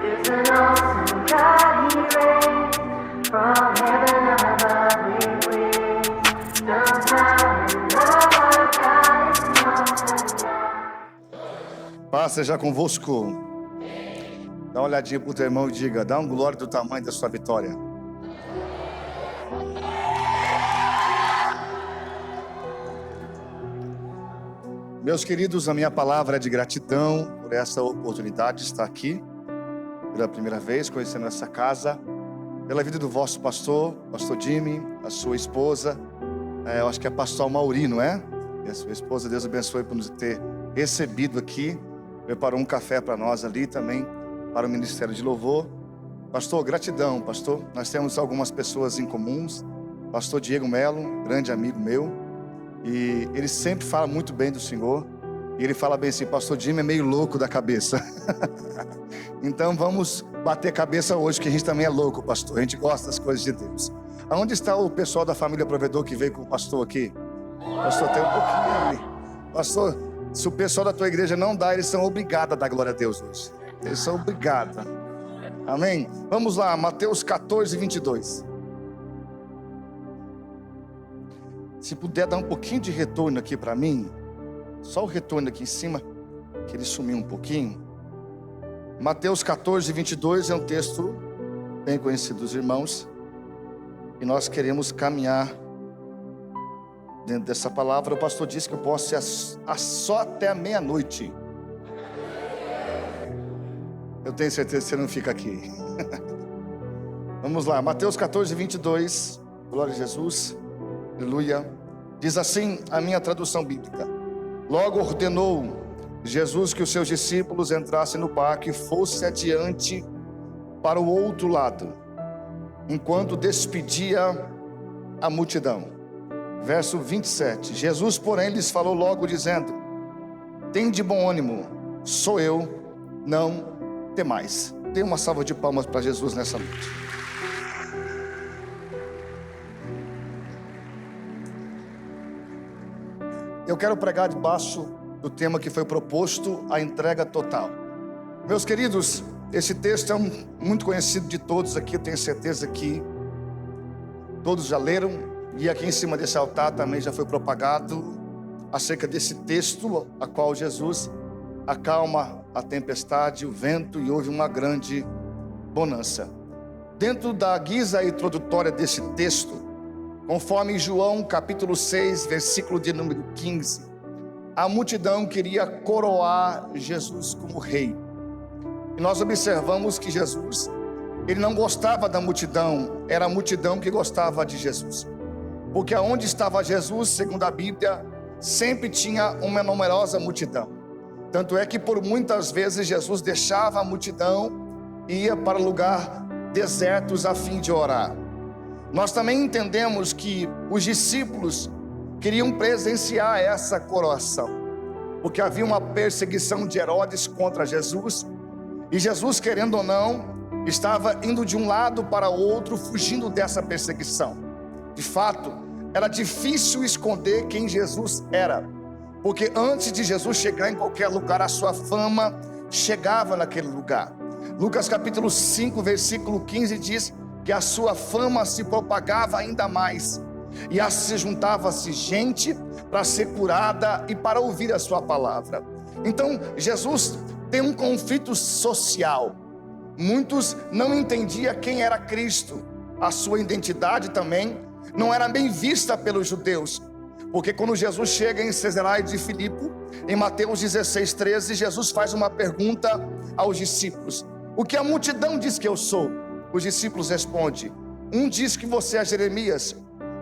is an awesome God, He reigns. From heaven above we praise. The power and love of God is awesome. Paz seja convosco. Dá uma olhadinha pro teu irmão e diga: dá um glória do tamanho da sua vitória. Meus queridos, a minha palavra é de gratidão por essa oportunidade de estar aqui pela primeira vez, conhecendo essa casa, pela vida do vosso pastor Jimmy, a sua esposa, eu acho que é pastor Mauri, não é? E a sua esposa, Deus abençoe por nos ter recebido aqui, preparou um café para nós ali também, para o Ministério de Louvor. Pastor, gratidão, pastor. Nós temos algumas pessoas em comuns. Pastor Diego Melo, grande amigo meu, e ele sempre fala muito bem do Senhor. E ele fala bem assim: pastor Jimmy é meio louco da cabeça. Então vamos bater cabeça hoje, que a gente também é louco, pastor. A gente gosta das coisas de Deus. Aonde está o pessoal da família Provedor que veio com o pastor aqui? Pastor, tem um pouquinho ali. Pastor, se o pessoal da tua igreja não dá, eles são obrigados a dar glória a Deus hoje. Eles são obrigados. Amém? Vamos lá, Mateus 14, 22. Se puder dar um pouquinho de retorno aqui para mim. Só o retorno aqui em cima, que ele sumiu um pouquinho. Mateus 14, 22 é um texto bem conhecido dos irmãos. E nós queremos caminhar dentro dessa palavra. O pastor disse que eu posso ir só até a meia-noite. Eu tenho certeza que você não fica aqui. Vamos lá, Mateus 14, 22. Glória a Jesus. Aleluia. Diz assim a minha tradução bíblica: logo ordenou Jesus que os seus discípulos entrassem no barco e fosse adiante para o outro lado, enquanto despedia a multidão. Verso 27. Jesus, porém, lhes falou logo dizendo: tende bom ânimo, sou eu, não temais. Dê uma salva de palmas para Jesus nessa noite. Eu quero pregar debaixo do tema que foi proposto, a entrega total. Meus queridos, esse texto é muito conhecido de todos aqui, eu tenho certeza que todos já leram, e aqui em cima desse altar também já foi propagado acerca desse texto, a qual Jesus acalma a tempestade, o vento, e houve uma grande bonança. Dentro da guisa introdutória desse texto, conforme João capítulo 6, versículo de número 15, a multidão queria coroar Jesus como rei. E nós observamos que Jesus, ele não gostava da multidão, era a multidão que gostava de Jesus. Porque aonde estava Jesus, segundo a Bíblia, sempre tinha uma numerosa multidão. Tanto é que por muitas vezes Jesus deixava a multidão e ia para lugar desertos a fim de orar. Nós também entendemos que os discípulos queriam presenciar essa coroação, porque havia uma perseguição de Herodes contra Jesus, e Jesus, querendo ou não, estava indo de um lado para o outro, fugindo dessa perseguição. De fato, era difícil esconder quem Jesus era, porque antes de Jesus chegar em qualquer lugar, a sua fama chegava naquele lugar. Lucas capítulo 5, versículo 15 diz que a sua fama se propagava ainda mais, e se juntava-se gente para ser curada e para ouvir a sua palavra. Então Jesus tem um conflito social. Muitos não entendiam quem era Cristo. A sua identidade também não era bem vista pelos judeus, porque quando Jesus chega em Cesareia de Filipe, em Mateus 16, 13, Jesus faz uma pergunta aos discípulos: o que a multidão diz que eu sou? Os discípulos respondem: um diz que você é Jeremias,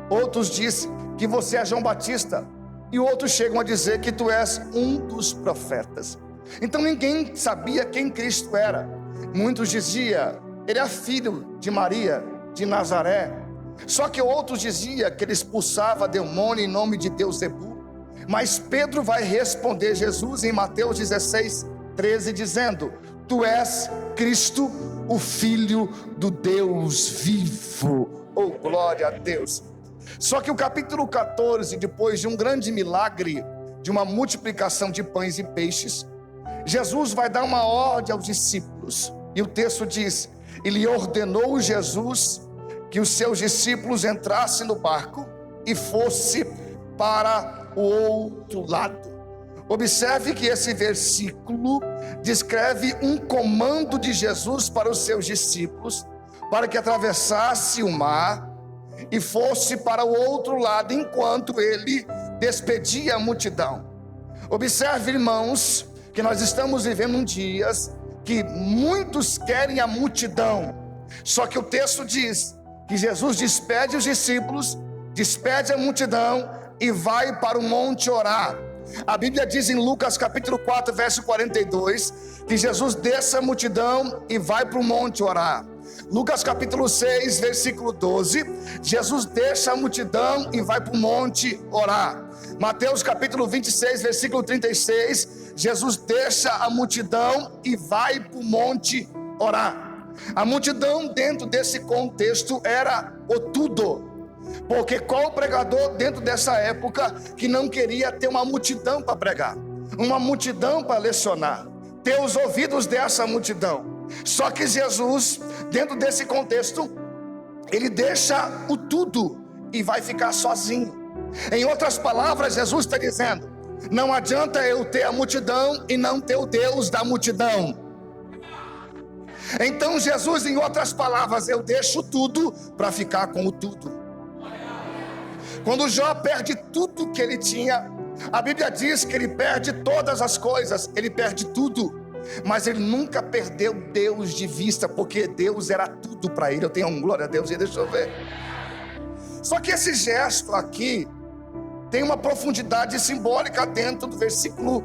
outros dizem que você é João Batista, e outros chegam a dizer que tu és um dos profetas. Então ninguém sabia quem Cristo era. Muitos diziam: ele é filho de Maria de Nazaré. Só que outros diziam que ele expulsava demônio em nome de Deus Zebu. Mas Pedro vai responder Jesus em Mateus 16, 13, dizendo: tu és Cristo, o Filho do Deus vivo. Oh, glória a Deus. Só que o capítulo 14, depois de um grande milagre, de uma multiplicação de pães e peixes, Jesus vai dar uma ordem aos discípulos. E o texto diz: ele ordenou Jesus que os seus discípulos entrassem no barco e fosse para o outro lado. Observe que esse versículo descreve um comando de Jesus para os seus discípulos, para que atravessasse o mar e fosse para o outro lado, enquanto ele despedia a multidão. Observe, irmãos, que nós estamos vivendo dias que muitos querem a multidão, só que o texto diz que Jesus despede os discípulos, despede a multidão e vai para o monte orar. A Bíblia diz em Lucas capítulo 4, verso 42, que Jesus deixa a multidão e vai para o monte orar. Lucas capítulo 6, versículo 12, Jesus deixa a multidão e vai para o monte orar. Mateus capítulo 26, versículo 36, Jesus deixa a multidão e vai para o monte orar. A multidão dentro desse contexto era o tudo. Porque qual pregador dentro dessa época que não queria ter uma multidão para pregar, uma multidão para lecionar, ter os ouvidos dessa multidão? Só que Jesus, dentro desse contexto, ele deixa o tudo e vai ficar sozinho. Em outras palavras, Jesus está dizendo: não adianta eu ter a multidão e não ter o Deus da multidão. Então Jesus, em outras palavras, eu deixo tudo para ficar com o tudo. Quando Jó perde tudo que ele tinha, a Bíblia diz que ele perde todas as coisas, ele perde tudo, mas ele nunca perdeu Deus de vista, porque Deus era tudo para ele. Eu tenho um glória a Deus, e deixa eu ver. Só que esse gesto aqui tem uma profundidade simbólica dentro do versículo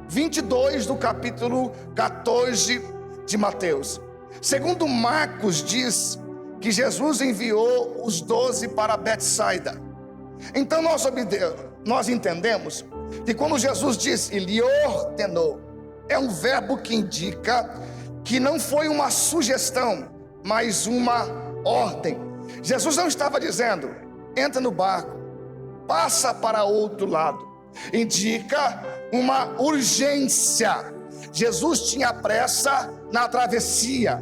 22 do capítulo 14 de Mateus. Segundo Marcos diz que Jesus enviou os 12 para Betsaida. Então nós entendemos que quando Jesus diz ele ordenou, é um verbo que indica que não foi uma sugestão, mas uma ordem. Jesus não estava dizendo: entra no barco, passa para outro lado. Indica uma urgência. Jesus tinha pressa na travessia.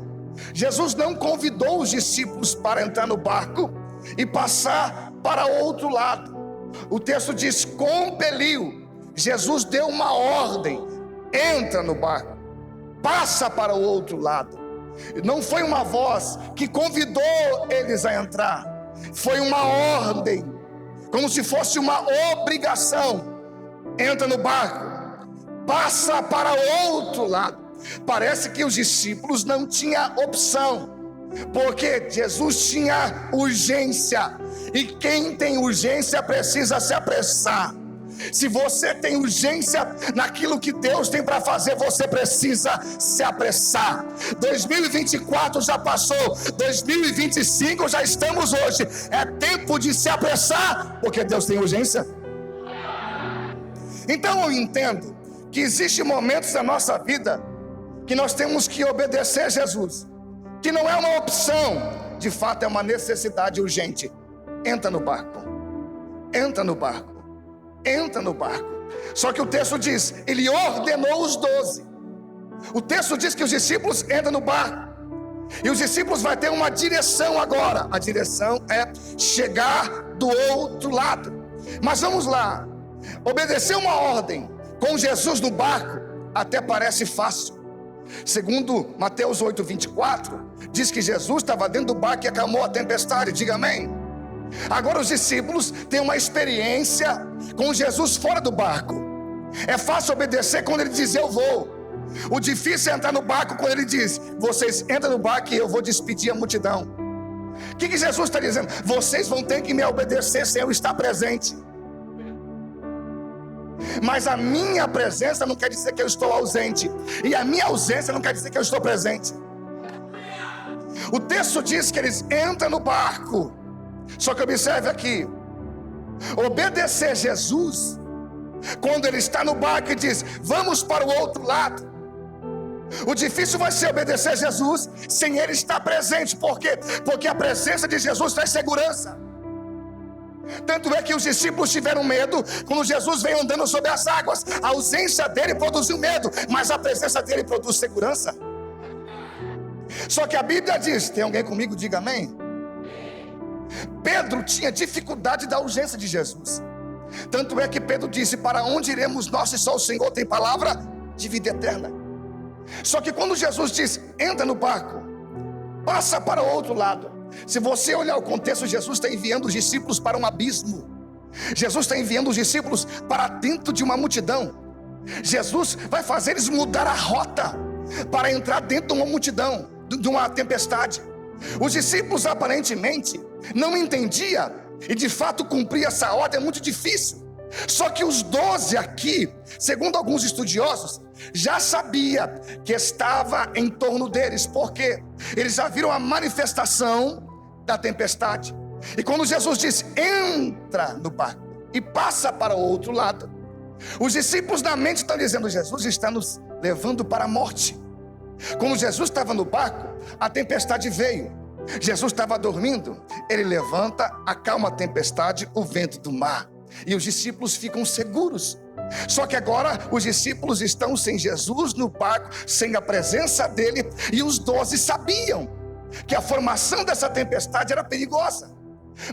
Jesus não convidou os discípulos para entrar no barco e passar para outro lado. O texto diz: compeliu. Jesus deu uma ordem: entra no barco, passa para o outro lado. Não foi uma voz que convidou eles a entrar, foi uma ordem, como se fosse uma obrigação. Entra no barco, passa para o outro lado. Parece que os discípulos não tinham opção, porque Jesus tinha urgência, e quem tem urgência precisa se apressar. Se você tem urgência naquilo que Deus tem para fazer, você precisa se apressar. 2024 já passou, 2025 já estamos hoje. É tempo de se apressar, porque Deus tem urgência. Então eu entendo que existem momentos da nossa vida que nós temos que obedecer a Jesus, que não é uma opção, de fato é uma necessidade urgente. Entra no barco, entra no barco, entra no barco. Só que o texto diz, ele ordenou os 12. O texto diz que os discípulos entram no barco, e os discípulos vão ter uma direção agora. A direção é chegar do outro lado. Mas vamos lá, obedecer uma ordem com Jesus no barco até parece fácil. Segundo Mateus 8:24, diz que Jesus estava dentro do barco e acalmou a tempestade. Diga amém. Agora os discípulos têm uma experiência com Jesus fora do barco. É fácil obedecer quando ele diz eu vou. O difícil é entrar no barco quando ele diz vocês entram no barco e eu vou despedir a multidão. O que Jesus está dizendo? Vocês vão ter que me obedecer sem eu estar presente. Mas a minha presença não quer dizer que eu estou ausente, e a minha ausência não quer dizer que eu estou presente. O texto diz que eles entram no barco. Só que observe aqui, obedecer Jesus quando ele está no barco e diz vamos para o outro lado. O difícil vai ser obedecer Jesus sem ele estar presente. Por quê? Porque a presença de Jesus traz segurança. Tanto é que os discípulos tiveram medo quando Jesus veio andando sobre as águas. A ausência dele produziu medo, mas a presença dele produz segurança. Só que a Bíblia diz, tem alguém comigo? Diga amém. Pedro tinha dificuldade da urgência de Jesus. Tanto é que Pedro disse: para onde iremos nós se só o Senhor tem palavra de vida eterna? Só que quando Jesus diz: entra no barco, passa para o outro lado. Se você olhar o contexto, Jesus está enviando os discípulos para um abismo. Jesus está enviando os discípulos para dentro de uma multidão. Jesus vai fazer eles mudar a rota para entrar dentro de uma multidão, de uma tempestade. Os discípulos aparentemente não entendiam, e de fato cumprir essa ordem é muito difícil. Só que os 12 aqui, segundo alguns estudiosos, já sabia que estava em torno deles, porque eles já viram a manifestação da tempestade. E quando Jesus disse: entra no barco e passa para o outro lado, os discípulos na mente estão dizendo: Jesus está nos levando para a morte. Quando Jesus estava no barco, a tempestade veio. Jesus estava dormindo, ele levanta, acalma a tempestade, o vento do mar, e os discípulos ficam seguros. Só que agora os discípulos estão sem Jesus no barco, sem a presença dele, e os 12 sabiam que a formação dessa tempestade era perigosa.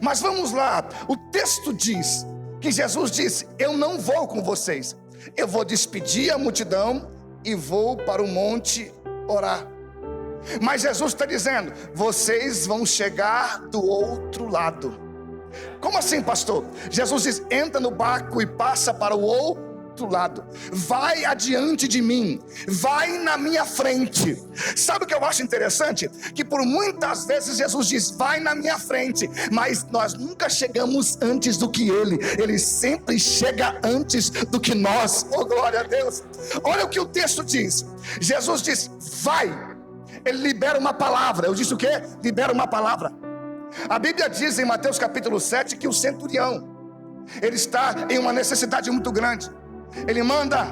Mas vamos lá, o texto diz que Jesus disse: eu não vou com vocês, eu vou despedir a multidão e vou para o monte orar. Mas Jesus está dizendo: vocês vão chegar do outro lado. Como assim, pastor? Jesus diz: entra no barco e passa para o outro lado. Vai adiante de mim, vai na minha frente. Sabe o que eu acho interessante? Que por muitas vezes Jesus diz: vai na minha frente, mas nós nunca chegamos antes do que ele. Ele sempre chega antes do que nós. Oh, glória a Deus. Olha o que o texto diz. Jesus diz: vai. Ele libera uma palavra. Eu disse o quê? Libera uma palavra. A Bíblia diz em Mateus capítulo 7 que o centurião, ele está em uma necessidade muito grande. Ele manda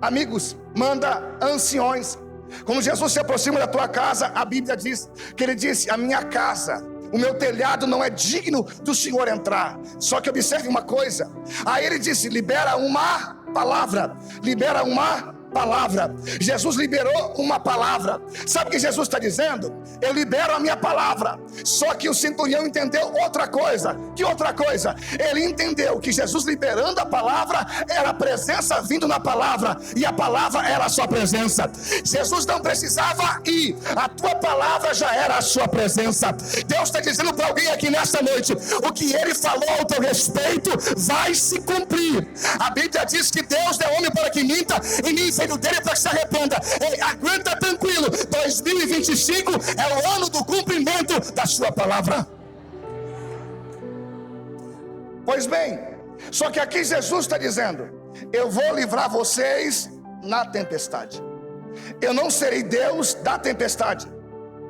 amigos, manda anciões. Quando Jesus se aproxima da tua casa, a Bíblia diz que ele disse: a minha casa, o meu telhado não é digno do Senhor entrar. Só que observe uma coisa. Aí ele disse: libera uma palavra. Libera uma palavra. Jesus liberou uma palavra. Sabe o que Jesus está dizendo? Eu libero a minha palavra. Só que o centurião entendeu outra coisa. Que outra coisa? Ele entendeu que Jesus liberando a palavra era a presença vindo na palavra, e a palavra era a sua presença. Jesus não precisava ir, a tua palavra já era a sua presença. Deus está dizendo para alguém aqui nesta noite: o que ele falou ao teu respeito vai se cumprir. A Bíblia diz que Deus não é homem para que minta, e nem filho dele para que se arrependa. Ei, aguenta tranquilo, 2025 é o ano do cumprimento da sua palavra. Pois bem, só que aqui Jesus está dizendo: eu vou livrar vocês na tempestade. Eu não serei Deus da tempestade,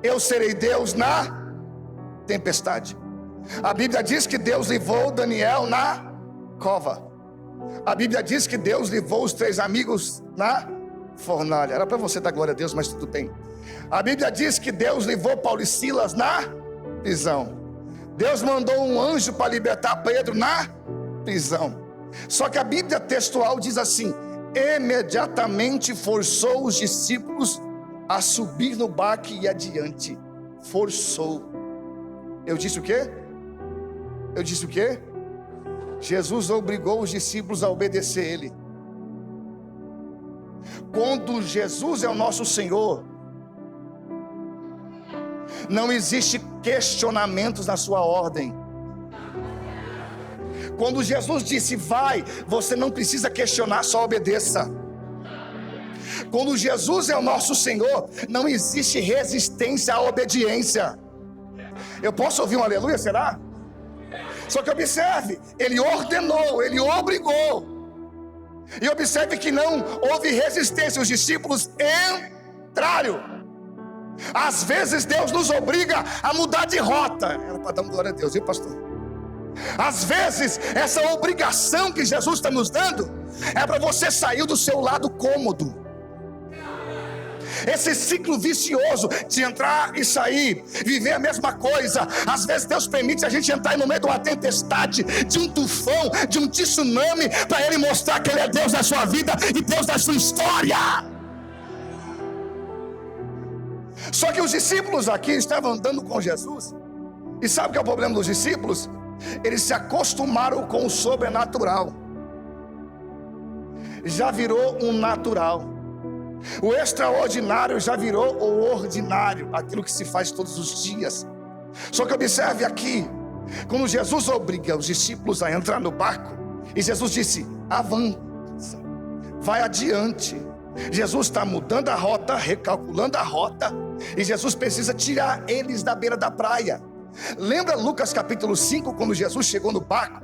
eu serei Deus na tempestade. A Bíblia diz que Deus livrou Daniel na cova. A Bíblia diz que Deus livrou os 3 amigos na fornalha. Era para você dar glória a Deus, mas tudo bem. A Bíblia diz que Deus livrou Paulo e Silas na prisão. Deus mandou um anjo para libertar Pedro na prisão. Só que a Bíblia textual diz assim: imediatamente forçou os discípulos a subir no barco e ir adiante. Forçou. Eu disse o quê? Eu disse o quê? Jesus obrigou os discípulos a obedecer ele. Quando Jesus é o nosso Senhor, não existe questionamentos na sua ordem. Quando Jesus disse vai, você não precisa questionar, só obedeça. Quando Jesus é o nosso Senhor, não existe resistência à obediência. Eu posso ouvir um aleluia, será? Só que observe, ele ordenou, ele obrigou. E observe que não houve resistência, os discípulos entraram. Às vezes Deus nos obriga a mudar de rota. Era para dar glória a Deus, viu, pastor? Às vezes essa obrigação que Jesus está nos dando é para você sair do seu lado cômodo. Esse ciclo vicioso de entrar e sair, viver a mesma coisa. Às vezes Deus permite a gente entrar no meio de uma tempestade, de um tufão, de um tsunami, para Ele mostrar que Ele é Deus da sua vida e Deus da sua história. Só que os discípulos aqui estavam andando com Jesus. E sabe o que é o problema dos discípulos? Eles se acostumaram com o sobrenatural. Já virou um natural. O extraordinário já virou o ordinário, aquilo que se faz todos os dias. Só que observe aqui, quando Jesus obriga os discípulos a entrar no barco, e Jesus disse: avança, vai adiante. Jesus está mudando a rota, recalculando a rota, e Jesus precisa tirar eles da beira da praia. Lembra Lucas capítulo 5, quando Jesus chegou no barco?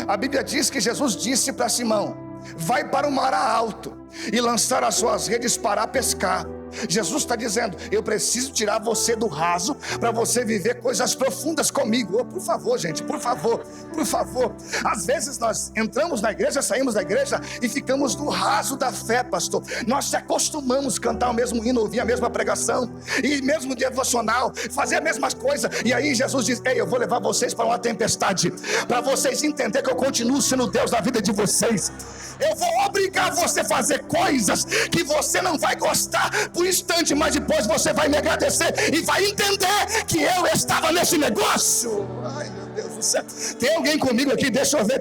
A Bíblia diz que Jesus disse para Simão: vai para o mar alto e lançar as suas redes para pescar. Jesus está dizendo: eu preciso tirar você do raso para você viver coisas profundas comigo. Oh, por favor, gente, por favor, por favor. Às vezes nós entramos na igreja, saímos da igreja e ficamos no raso da fé, pastor. Nós se acostumamos a cantar o mesmo hino, ouvir a mesma pregação e mesmo devocional, fazer a mesma coisa. E aí Jesus diz: ei, eu vou levar vocês para uma tempestade, para vocês entenderem que eu continuo sendo Deus da vida de vocês. Eu vou obrigar você a fazer coisas que você não vai gostar por instante, mas depois você vai me agradecer e vai entender que eu estava nesse negócio. Ai, meu Deus do céu. Tem alguém comigo aqui? Deixa eu ver.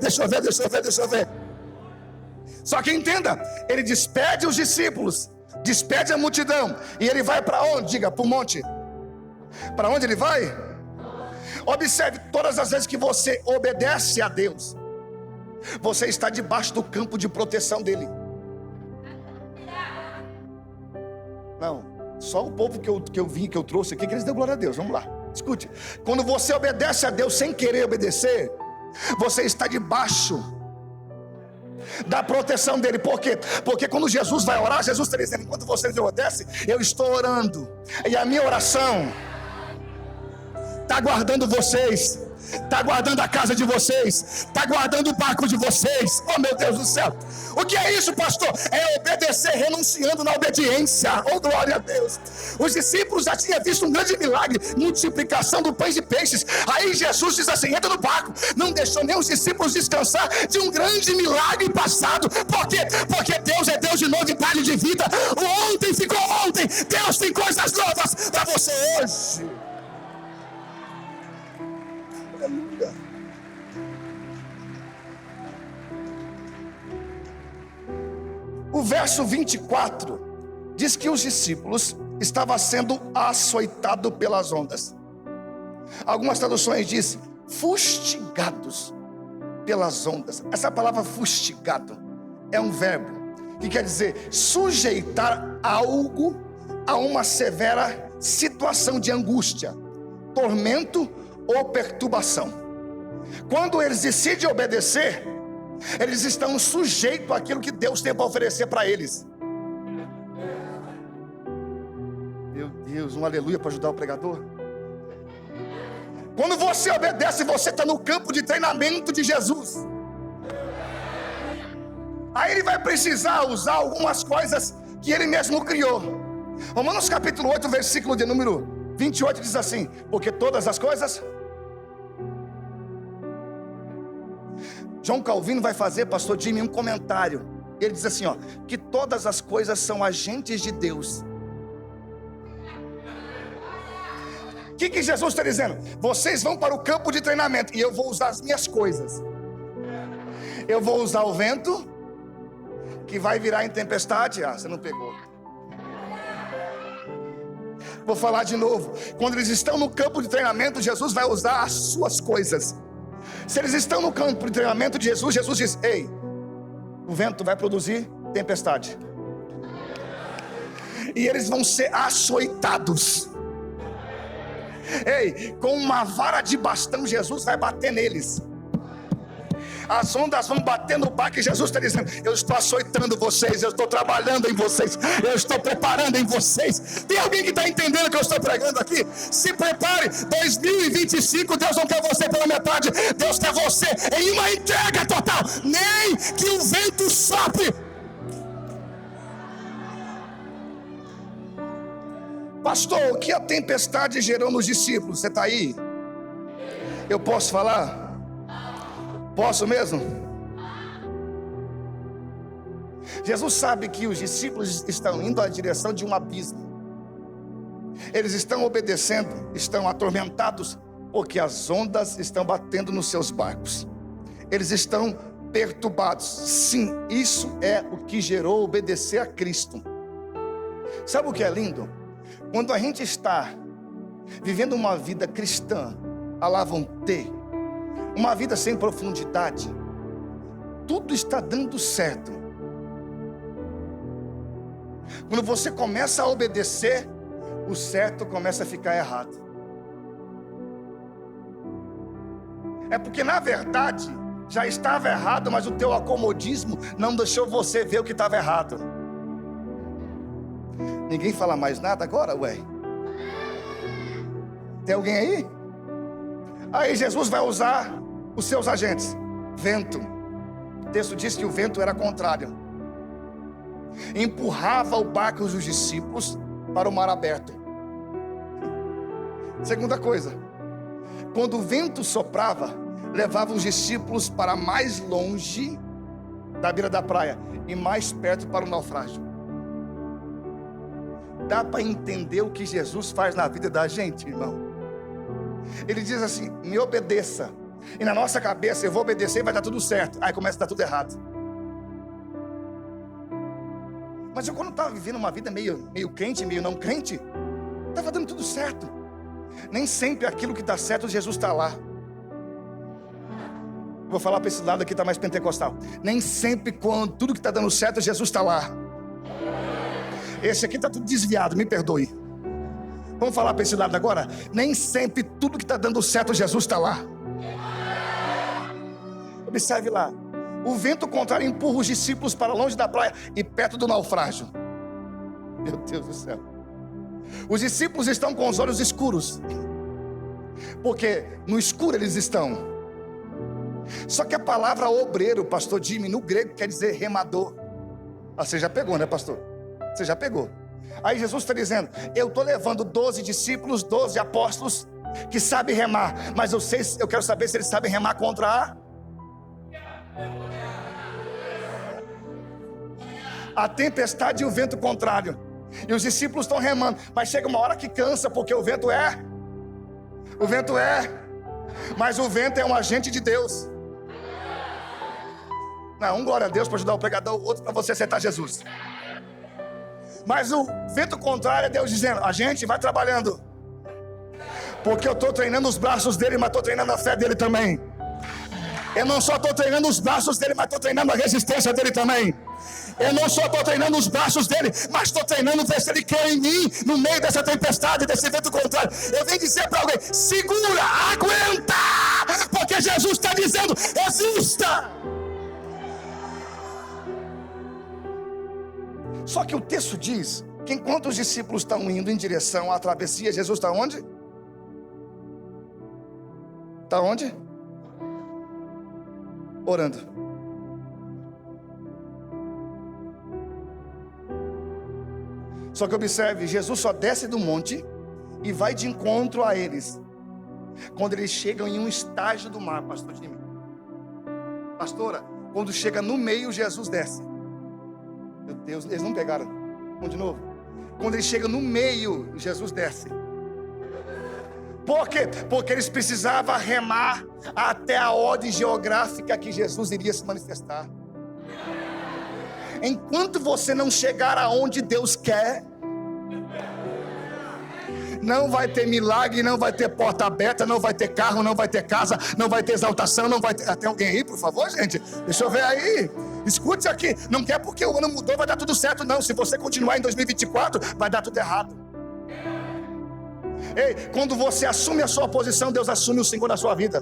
Só que entenda, ele despede os discípulos, despede a multidão, e ele vai para onde? Diga, para o monte. Para onde ele vai? Observe, todas as vezes que você obedece a Deus, você está debaixo do campo de proteção dele. Não, só o povo que eu trouxe aqui, que eles dão glória a Deus. Vamos lá, escute. Quando você obedece a Deus sem querer obedecer, você está debaixo da proteção dele. Por quê? Porque quando Jesus vai orar, Jesus está dizendo: enquanto vocês obedecem, eu estou orando, e a minha oração está guardando vocês, está guardando a casa de vocês, está guardando o barco de vocês. Oh, meu Deus do céu. O que é isso, pastor? É obedecer renunciando na obediência. Oh, glória a Deus. Os discípulos já tinham visto um grande milagre, multiplicação do pães e peixes. Aí Jesus diz assim: entra no barco. Não deixou nem os discípulos descansar de um grande milagre passado. Por quê? Porque Deus é Deus de novidade de vida. O ontem ficou ontem. Deus tem coisas novas para você hoje. Aleluia. O verso 24 diz que os discípulos estavam sendo açoitados pelas ondas. Algumas traduções dizem fustigados pelas ondas. Essa palavra fustigado é um verbo que quer dizer sujeitar algo a uma severa situação de angústia, tormento ou perturbação. Quando eles decidem obedecer, eles estão sujeitos àquilo que Deus tem para oferecer para eles. Meu Deus, um aleluia para ajudar o pregador. Quando você obedece, você está no campo de treinamento de Jesus. Aí ele vai precisar usar algumas coisas que ele mesmo criou. Romanos capítulo 8, versículo de número 28 diz assim: porque todas as coisas... João Calvino vai fazer, pastor Jimmy, um comentário. Ele diz assim, ó, que todas as coisas são agentes de Deus. O que Jesus está dizendo? Vocês vão para o campo de treinamento e eu vou usar as minhas coisas. Eu vou usar o vento, que vai virar em tempestade. Ah, você não pegou. Vou falar de novo. Quando eles estão no campo de treinamento, Jesus vai usar as suas coisas. Se eles estão no campo de treinamento de Jesus, Jesus diz: ei, o vento vai produzir tempestade, e eles vão ser açoitados. Ei, com uma vara de bastão Jesus vai bater neles. As ondas vão bater no barco e Jesus está dizendo: eu estou açoitando vocês, eu estou trabalhando em vocês, eu estou preparando em vocês. Tem alguém que está entendendo o que eu estou pregando aqui? Se prepare, 2025, Deus não quer você pela metade, Deus quer você em uma entrega total. Nem que o vento sopre. Pastor, o que a tempestade gerou nos discípulos? Você está aí? Eu posso falar? Posso mesmo? Jesus sabe que os discípulos estão indo à direção de um abismo. Eles estão obedecendo, estão atormentados, porque as ondas estão batendo nos seus barcos. Eles estão perturbados. Sim, isso é o que gerou obedecer a Cristo. Sabe o que é lindo? Quando a gente está vivendo uma vida cristã, alavante, uma vida sem profundidade, tudo está dando certo. Quando você começa a obedecer, o certo começa a ficar errado. É porque na verdade já estava errado, mas o teu acomodismo não deixou você ver o que estava errado. Ninguém fala mais nada agora, ué? Tem alguém aí? Aí Jesus vai usar os seus agentes. Vento. O texto diz que o vento era contrário. Empurrava o barco dos discípulos para o mar aberto. Segunda coisa, quando o vento soprava, levava os discípulos para mais longe da beira da praia e mais perto para o naufrágio. Dá para entender o que Jesus faz na vida da gente, irmão? Ele diz assim: me obedeça. E na nossa cabeça, eu vou obedecer e vai dar tudo certo. Aí começa a dar tudo errado. Mas eu, quando estava vivendo uma vida meio crente, meio não crente, estava dando tudo certo. Nem sempre aquilo que dá certo, Jesus está lá. Vou falar para esse lado aqui, está mais pentecostal. Nem sempre quando tudo que está dando certo, Jesus está lá. Esse aqui está tudo desviado, me perdoe. Vamos falar para esse lado agora? Nem sempre tudo que está dando certo, Jesus está lá. Observe lá. O vento contrário empurra os discípulos para longe da praia e perto do naufrágio. Meu Deus do céu. Os discípulos estão com os olhos escuros, porque no escuro eles estão. Só que a palavra obreiro, pastor Jimmy, no grego quer dizer remador. Ah, você já pegou, né, pastor? Você já pegou. Aí Jesus está dizendo: eu estou levando 12 discípulos, 12 apóstolos que sabem remar, mas eu quero saber se eles sabem remar contra a tempestade e o vento contrário. E os discípulos estão remando, mas chega uma hora que cansa, porque o vento é, mas o vento é um agente de Deus. Não, um glória a Deus para ajudar o pregador, outro para você aceitar Jesus. Mas o vento contrário é Deus dizendo: a gente vai trabalhando, porque eu estou treinando os braços dele, mas estou treinando a fé dele também. Eu não só estou treinando os braços dele, mas estou treinando a resistência dele também. Eu não só estou treinando os braços dele, mas estou treinando ver se ele quer em mim, no meio dessa tempestade, desse vento contrário. Eu venho dizer para alguém: segura, aguenta, porque Jesus está dizendo: resista. Só que o texto diz que enquanto os discípulos estão indo em direção à travessia, Jesus está onde? Está onde? Orando. Só que observe, Jesus só desce do monte e vai de encontro a eles quando eles chegam em um estágio do mar, pastor Jimmy. Pastora, quando chega no meio, Jesus desce. Meu Deus, eles não pegaram. Vamos de novo. Quando eles chegam no meio, Jesus desce. Por quê? Porque eles precisavam remar até a ordem geográfica que Jesus iria se manifestar. Enquanto você não chegar aonde Deus quer, não vai ter milagre, não vai ter porta aberta, não vai ter carro, não vai ter casa, não vai ter exaltação, não vai ter... Tem alguém aí, por favor, gente? Deixa eu ver aí. Escute isso aqui. Não quer porque o ano mudou, vai dar tudo certo, não. Se você continuar em 2024, vai dar tudo errado. Ei, quando você assume a sua posição, Deus assume o Senhor na sua vida.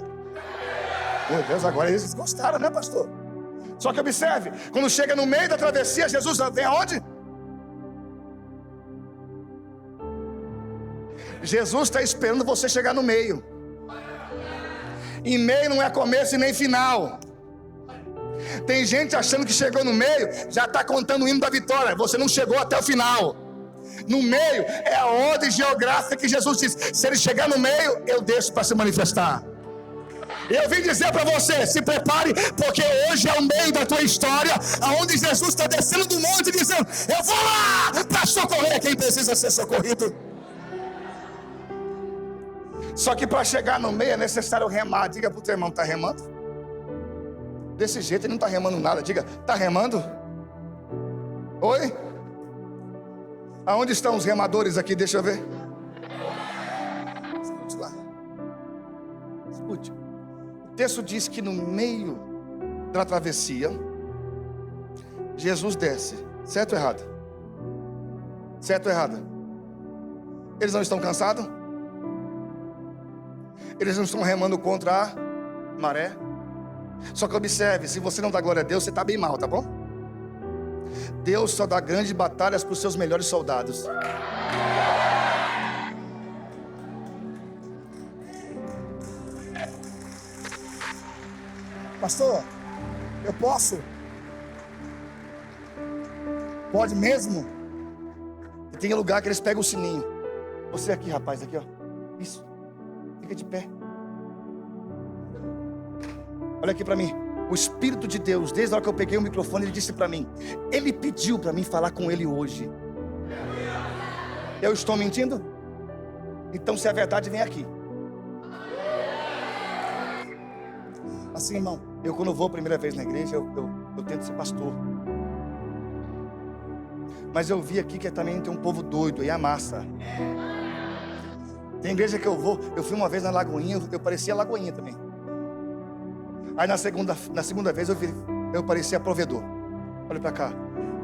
Meu Deus, agora eles gostaram, né, pastor? Só que observe, quando chega no meio da travessia, Jesus vem aonde? Jesus está esperando você chegar no meio. E meio não é começo e nem final. Tem gente achando que chegou no meio, já está contando o hino da vitória. Você não chegou até o final. No meio é a ordem geográfica que Jesus diz: se ele chegar no meio, eu deixo para se manifestar. Eu vim dizer para você, se prepare, porque hoje é o meio da tua história, aonde Jesus está descendo do monte dizendo: eu vou lá para socorrer quem precisa ser socorrido. Só que para chegar no meio é necessário remar. Diga para o teu irmão: está remando? Desse jeito ele não está remando nada. Diga: está remando? Oi? Aonde estão os remadores aqui? Deixa eu ver. Escute lá. Escute. O texto diz que no meio da travessia, Jesus desce. Certo ou errado? Certo ou errado? Eles não estão cansados? Eles não estão remando contra a maré? Só que observe, se você não dá glória a Deus, você está bem mal, tá bom? Deus só dá grandes batalhas para os seus melhores soldados. Pastor, eu posso? Pode mesmo? E tem lugar que eles pegam o sininho. Você aqui, rapaz, aqui, ó. Isso. Fica de pé. Olha aqui para mim. O Espírito de Deus, desde a hora que eu peguei o microfone, ele disse para mim, ele pediu para mim falar com ele hoje. Eu estou mentindo? Então, se é verdade, vem aqui. Assim, irmão, eu quando vou a primeira vez na igreja, eu tento ser pastor. Mas eu vi aqui que também tem um povo doido, e a massa. Tem igreja que eu vou, eu fui uma vez na Lagoinha, eu parecia Lagoinha também. Aí na segunda vez eu parecia provedor. Olha para cá.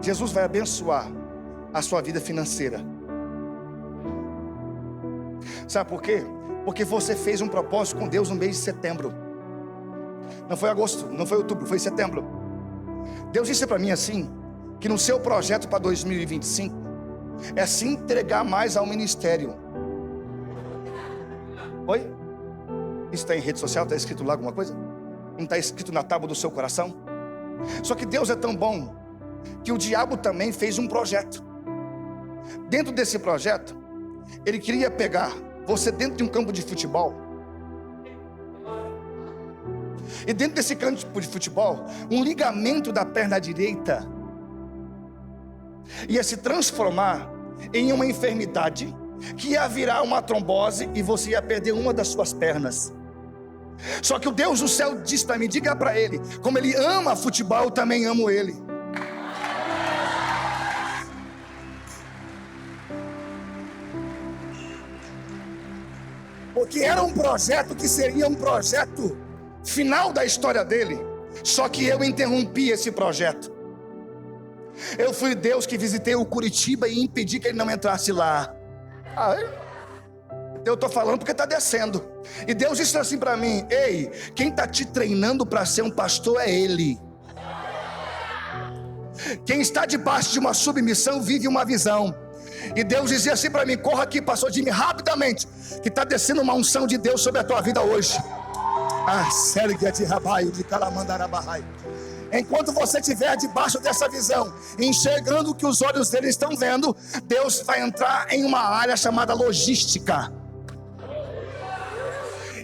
Jesus vai abençoar a sua vida financeira. Sabe por quê? Porque você fez um propósito com Deus no mês de setembro. Não foi agosto, não foi outubro, foi setembro. Deus disse para mim assim, que no seu projeto para 2025 é se entregar mais ao ministério. Oi? Isso está em rede social? Está escrito lá alguma coisa? Não está escrito na tábua do seu coração? Só que Deus é tão bom que o diabo também fez um projeto. Dentro desse projeto, ele queria pegar você dentro de um campo de futebol. E dentro desse campo de futebol, um ligamento da perna direita ia se transformar em uma enfermidade que ia virar uma trombose e você ia perder uma das suas pernas. Só que o Deus do céu disse para mim, diga para ele, como ele ama futebol, eu também amo ele. Porque era um projeto que seria um projeto final da história dele. Só que eu interrompi esse projeto. Eu fui Deus que visitei o Curitiba e impedi que ele não entrasse lá. Eu estou falando porque está descendo. E Deus disse assim para mim, ei, quem está te treinando para ser um pastor é ele. Quem está debaixo de uma submissão vive uma visão. E Deus dizia assim para mim, corra aqui, pastor Jimmy, rapidamente, que está descendo uma unção de Deus sobre a tua vida hoje. Enquanto você estiver debaixo dessa visão, enxergando o que os olhos dele estão vendo, Deus vai entrar em uma área chamada logística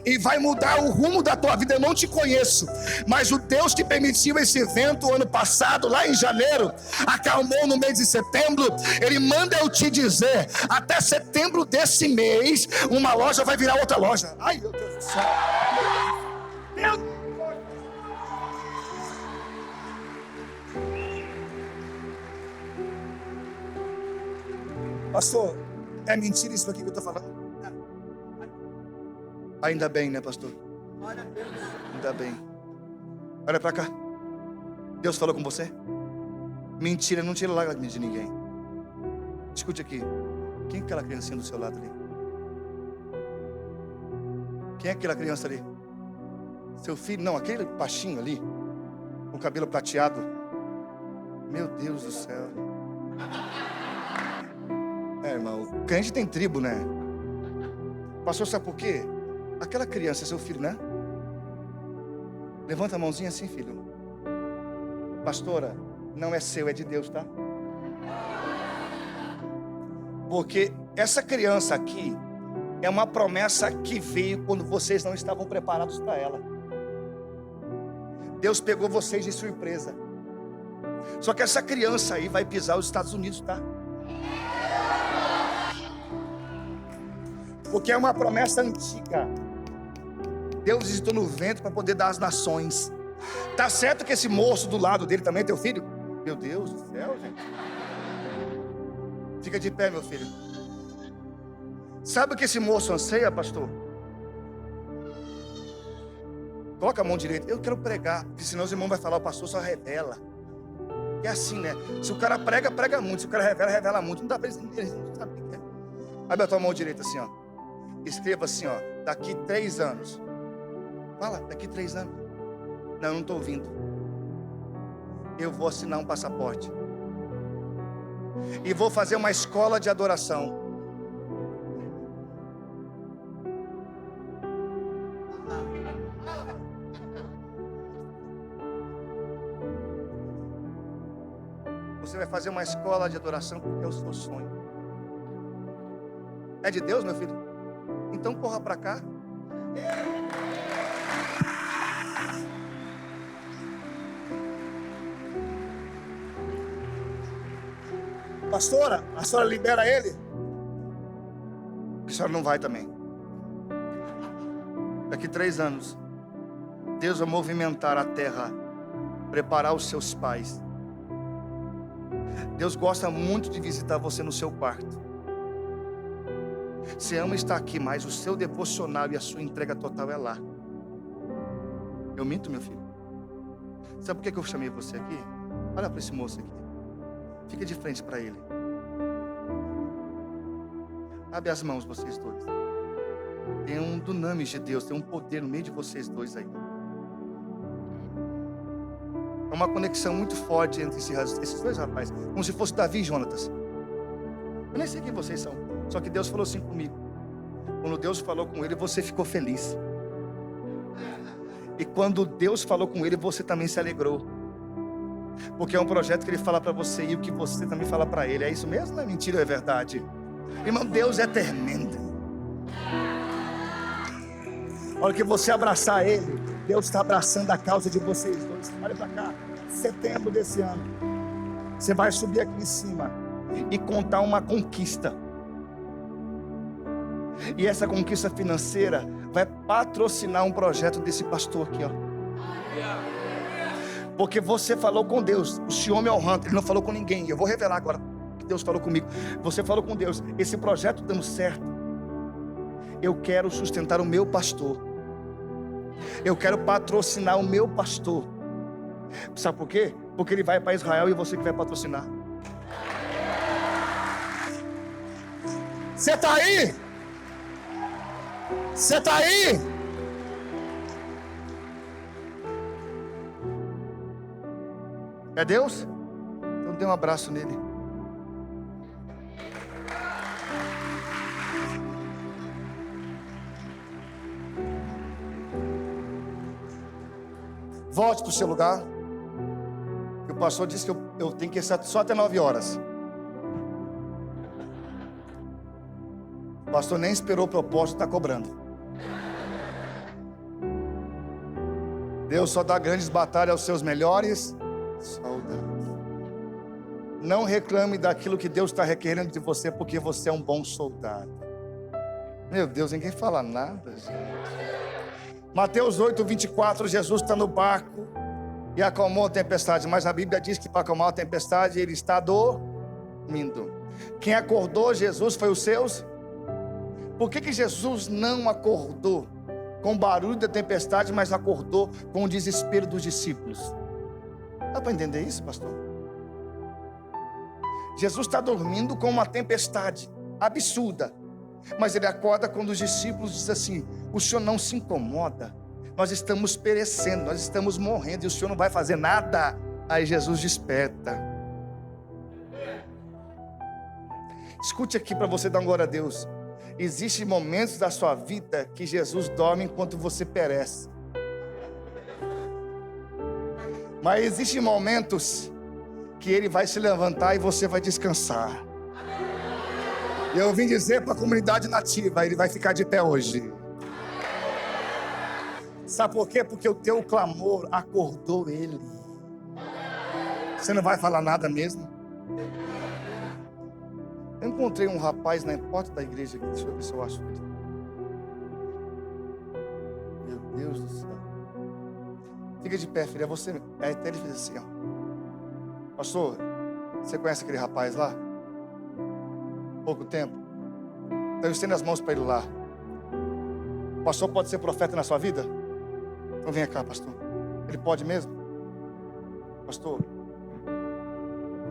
e vai mudar o rumo da tua vida. Eu não te conheço, mas o Deus que permitiu esse evento ano passado, lá em janeiro, acalmou no mês de setembro. Ele manda eu te dizer, até setembro desse mês, uma loja vai virar outra loja. Ai, meu Deus do céu. Pastor, é mentira isso aqui que eu estou falando? Ainda bem, né, pastor? Ainda bem. Olha para cá. Deus falou com você? Mentira não tira lágrimas de ninguém. Escute aqui. Quem é aquela criancinha do seu lado ali? Quem é aquela criança ali? Seu filho? Não, aquele baixinho ali, com o cabelo prateado. Meu Deus do céu. Irmão, crente tem tribo, né? Pastor, sabe por quê? Aquela criança é seu filho, né? Levanta a mãozinha assim, filho. Pastora, não é seu, é de Deus, tá? Porque essa criança aqui é uma promessa que veio quando vocês não estavam preparados para ela. Deus pegou vocês de surpresa. Só que essa criança aí vai pisar os Estados Unidos, tá? Porque é uma promessa antiga. Deus visitou no vento para poder dar às nações. Tá certo que esse moço do lado dele também é teu filho? Meu Deus do céu, gente. Fica de pé, meu filho. Sabe o que esse moço anseia, pastor? Coloca a mão direita. Eu quero pregar, porque senão os irmãos vão falar, o pastor só revela. É assim, né? Se o cara prega, prega muito. Se o cara revela, revela muito. Não dá para eles não sabem o que é. Abre a tua mão direita assim, ó. Escreva assim, ó. Daqui 3 anos. Fala, daqui 3 anos. Não estou ouvindo. Eu vou assinar um passaporte. E vou fazer uma escola de adoração. Você vai fazer uma escola de adoração porque é o seu sonho. É de Deus, meu filho? Então corra para cá. Pastora, a senhora libera ele? A senhora não vai também. Daqui 3 anos, Deus vai movimentar a terra, preparar os seus pais. Deus gosta muito de visitar você no seu quarto. Você ama estar aqui, mas o seu devocional e a sua entrega total é lá. Eu minto, meu filho? Sabe por que eu chamei você aqui? Olha para esse moço aqui. Fica de frente para ele. Abre as mãos, vocês dois. Tem um dunamis de Deus, tem um poder no meio de vocês dois aí. É uma conexão muito forte entre esses dois rapazes. Como se fosse Davi e Jonatas. Eu nem sei quem vocês são. Só que Deus falou assim comigo. Quando Deus falou com ele, você ficou feliz. E quando Deus falou com ele, você também se alegrou. Porque é um projeto que ele fala para você e o que você também fala para ele. É isso mesmo? Não é mentira ou é verdade? Irmão, Deus é tremendo. Olha que você abraçar ele, Deus está abraçando a causa de vocês dois. Olha para cá, setembro desse ano, você vai subir aqui em cima e contar uma conquista. E essa conquista financeira vai patrocinar um projeto desse pastor aqui, ó. Porque você falou com Deus. O ciúme é o hunter, ele não falou com ninguém. Eu vou revelar agora que Deus falou comigo. Você falou com Deus, esse projeto dando certo, eu quero sustentar o meu pastor. Eu quero patrocinar o meu pastor. Sabe por quê? Porque ele vai para Israel e você que vai patrocinar. Você está aí? Você está aí? É Deus? Então dê um abraço nele. Volte para o seu lugar. O pastor disse que eu tenho que estar só até 9 horas. O pastor nem esperou o propósito, está cobrando. Deus só dá grandes batalhas aos seus melhores soldados. Não reclame daquilo que Deus está requerendo de você, porque você é um bom soldado. Meu Deus, ninguém fala nada, gente. Mateus 8:24, Jesus está no barco e acalmou a tempestade. Mas a Bíblia diz que para acalmar a tempestade ele está dormindo. Quem acordou Jesus foi os seus. Por que Jesus não acordou com o barulho da tempestade, mas acordou com o desespero dos discípulos? Dá para entender isso, pastor? Jesus está dormindo com uma tempestade absurda, mas ele acorda quando os discípulos dizem assim: o Senhor não se incomoda, nós estamos perecendo, nós estamos morrendo e o Senhor não vai fazer nada. Aí Jesus desperta. Escute aqui para você dar glória a Deus. Existem momentos da sua vida que Jesus dorme enquanto você perece. Mas existem momentos que ele vai se levantar e você vai descansar. E eu vim dizer para a comunidade nativa, ele vai ficar de pé hoje. Sabe por quê? Porque o teu clamor acordou ele. Você não vai falar nada mesmo? Eu encontrei um rapaz na porta da igreja aqui. Deixa eu ver se eu acho ele. Meu Deus do céu. Fica de pé, filha. Você. Até ele fez assim, ó. Pastor, você conhece aquele rapaz lá? Pouco tempo. Então estenda as mãos para ele lá. O pastor pode ser profeta na sua vida? Então venha cá, pastor. Ele pode mesmo? Pastor,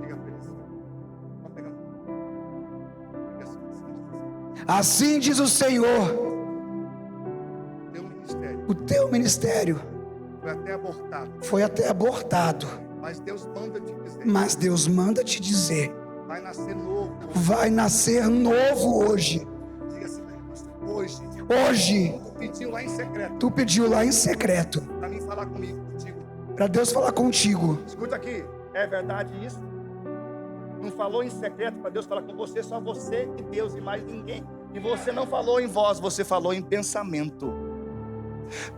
liga para ele assim. Vamos pegar. Liga assim. Assim diz o Senhor, Teu ministério o teu ministério foi até abortado. foi até abortado, Mas Deus manda te dizer. mas Deus manda te dizer, Vai nascer novo. vai nascer novo hoje. Diga assim, pastor. Hoje. Hoje, Tu pediu lá em secreto. tu pediu lá em secreto, Para mim falar comigo, contigo. para Deus falar contigo. Escuta aqui. É verdade isso? Não falou em secreto para Deus falar com você, só você e Deus e mais ninguém. E você não falou em voz, você falou em pensamento.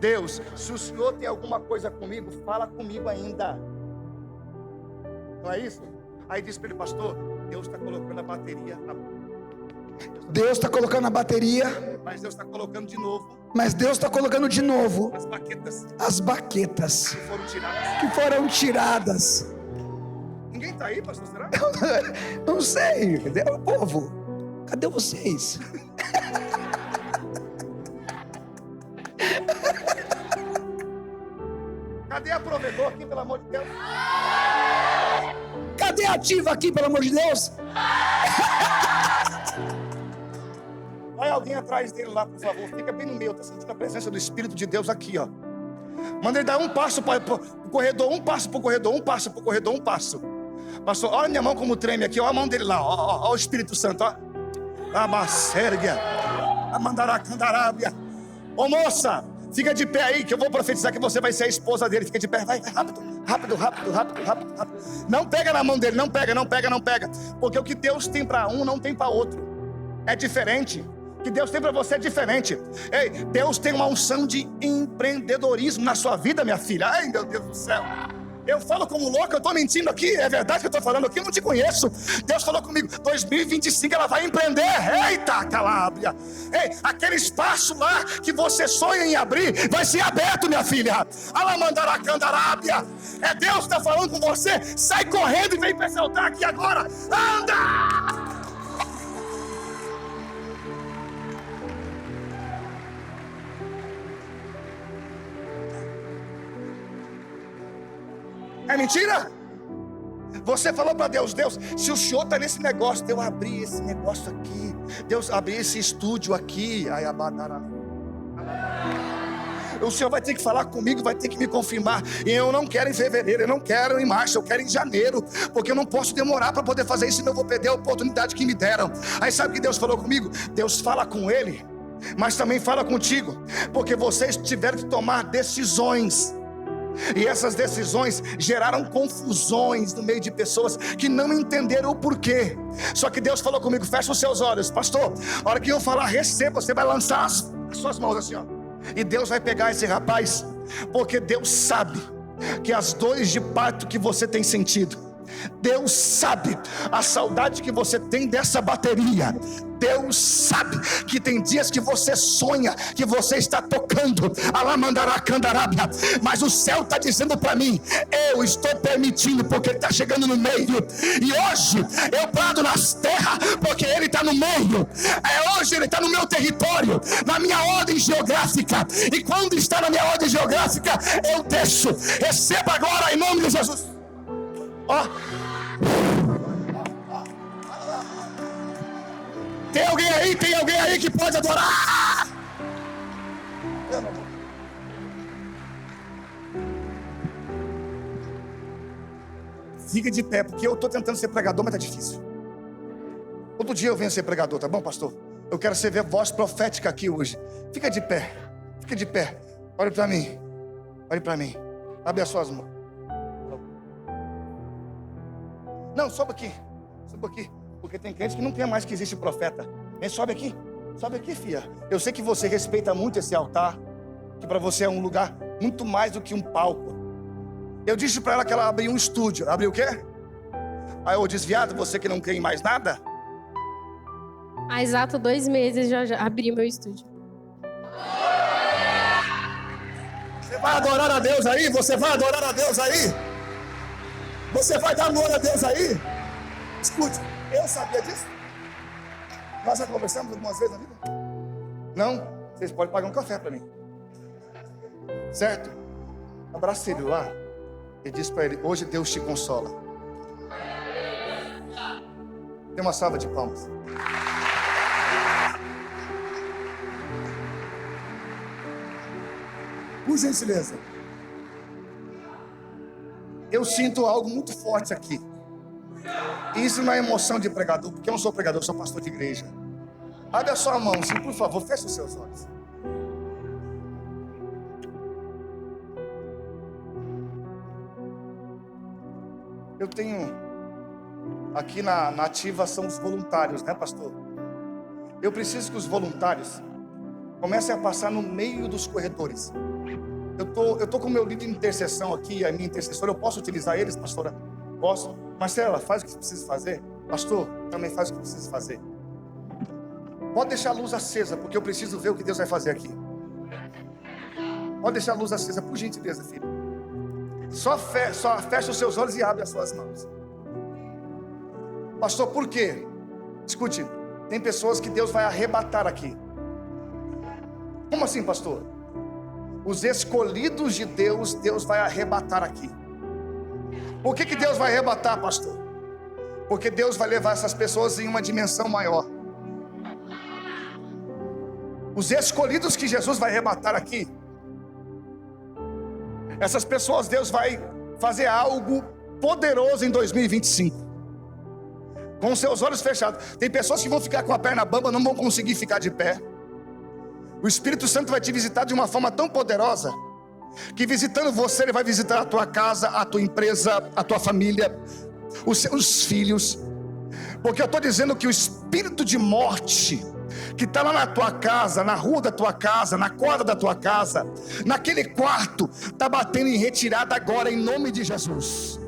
Deus, se o Senhor tem alguma coisa comigo, fala comigo ainda. Não é isso? Aí diz para ele, pastor, Deus está colocando a bateria. Deus está colocando a bateria, Mas Deus está colocando de novo mas Deus está colocando de novo as baquetas as baquetas que foram tiradas. que foram tiradas. Ninguém está aí, pastor, será? Não sei, cadê o povo? Cadê vocês? Cadê a provedor aqui, pelo amor de Deus? Cadê a ativa aqui, pelo amor de Deus? Vai alguém atrás dele lá, por favor. Fica bem no meio, tá sentindo a presença do Espírito de Deus aqui, ó. Manda ele dar um passo para o corredor, um passo para o corredor, um passo para o corredor, um passo. Pastor, olha minha mão como treme aqui, olha a mão dele lá, ó o Espírito Santo, ó. Abacérgia, Amandaracandarábia. Ô moça, fica de pé aí que eu vou profetizar que você vai ser a esposa dele. Fica de pé, vai, rápido, rápido, rápido, rápido, rápido, rápido. Não pega na mão dele, não pega, não pega, não pega. Porque o que Deus tem para um não tem para outro. É diferente. O que Deus tem para você é diferente. Ei, Deus tem uma unção de empreendedorismo na sua vida, minha filha. Ai, meu Deus do céu. Eu falo como louco, eu estou mentindo aqui. É verdade que eu estou falando aqui, eu não te conheço. Deus falou comigo, 2025 ela vai empreender. Eita, Calábria. Ei, aquele espaço lá que você sonha em abrir, vai ser aberto, minha filha. Alamandaracandarábia. É Deus que está falando com você. Sai correndo e vem para esse altar aqui agora. Anda! É mentira? Você falou para Deus, Deus, se o Senhor está nesse negócio, de eu abrir esse negócio aqui, Deus abrir esse estúdio aqui, o Senhor vai ter que falar comigo, vai ter que me confirmar. E eu não quero em fevereiro, eu não quero em março, eu quero em janeiro, porque eu não posso demorar para poder fazer isso, senão eu vou perder a oportunidade que me deram. Aí sabe o que Deus falou comigo? Deus fala com ele, mas também fala contigo, porque vocês tiveram que tomar decisões. E essas decisões geraram confusões no meio de pessoas que não entenderam o porquê. Só que Deus falou comigo, fecha os seus olhos, pastor, a hora que eu falar, receba, você vai lançar as suas mãos assim, ó. E Deus vai pegar esse rapaz, porque Deus sabe que as dores de parto que você tem sentido, Deus sabe a saudade que você tem dessa bateria. Deus sabe que tem dias que você sonha que você está tocando Alamandaracandarábia, mas o céu está dizendo para mim, eu estou permitindo porque Ele está chegando no meio. E hoje eu brado nas terras porque Ele está no meio. Hoje Ele está no meu território, na minha ordem geográfica. E quando está na minha ordem geográfica, eu desço. Receba agora em nome de Jesus. Ó. Tem alguém aí que pode adorar? Fica de pé, porque eu estou tentando ser pregador, mas tá difícil. Todo dia eu venho ser pregador, tá bom, pastor? Eu quero ser ver voz profética aqui hoje. Fica de pé, fica de pé. Olhe para mim, olhe para mim. Abre as suas mãos. Não, sobe aqui, sobe aqui. Porque tem crente que não quer mais que existe profeta. Vem, sobe aqui, filha. Eu sei que você respeita muito esse altar, que para você é um lugar muito mais do que um palco. Eu disse para ela que ela abriu um estúdio. Abriu o quê? Aí eu disse, viado, você que não crê em mais nada? Há exato 2 meses já abri meu estúdio. Você vai adorar a Deus aí? Você vai adorar a Deus aí? Você vai dar glória a Deus aí? Escute, eu sabia disso? Nós já conversamos algumas vezes na vida? Não? Vocês podem pagar um café para mim. Certo? Abraça ele lá e diz para ele, hoje Deus te consola. Dê uma salva de palmas. Por gentileza. Eu sinto algo muito forte aqui. Isso não é emoção de pregador, porque eu não sou pregador, eu sou pastor de igreja. Abre a sua mão, sim, por favor, feche os seus olhos. Eu tenho aqui na ativa são os voluntários, né, pastor? Eu preciso que os voluntários comecem a passar no meio dos corredores. Eu tô com o meu líder de intercessão aqui, a minha intercessora. Eu posso utilizar eles, pastora? Posso? Marcela, faz o que precisa fazer. Pastor, também faz o que precisa fazer. Pode deixar a luz acesa, porque eu preciso ver o que Deus vai fazer aqui. Pode deixar a luz acesa, por gentileza, filho. Só fecha os seus olhos e abre as suas mãos. Pastor, por quê? Escute, tem pessoas que Deus vai arrebatar aqui. Como assim, pastor? Os escolhidos de Deus, Deus vai arrebatar aqui. Por que Deus vai arrebatar, pastor? Porque Deus vai levar essas pessoas em uma dimensão maior. Os escolhidos que Jesus vai arrebatar aqui, essas pessoas Deus vai fazer algo poderoso em 2025. Com seus olhos fechados. Tem pessoas que vão ficar com a perna bamba, não vão conseguir ficar de pé. O Espírito Santo vai te visitar de uma forma tão poderosa, que visitando você, Ele vai visitar a tua casa, a tua empresa, a tua família, os seus filhos. Porque eu estou dizendo que o espírito de morte que está lá na tua casa, na rua da tua casa, na corda da tua casa, naquele quarto, está batendo em retirada agora em nome de Jesus.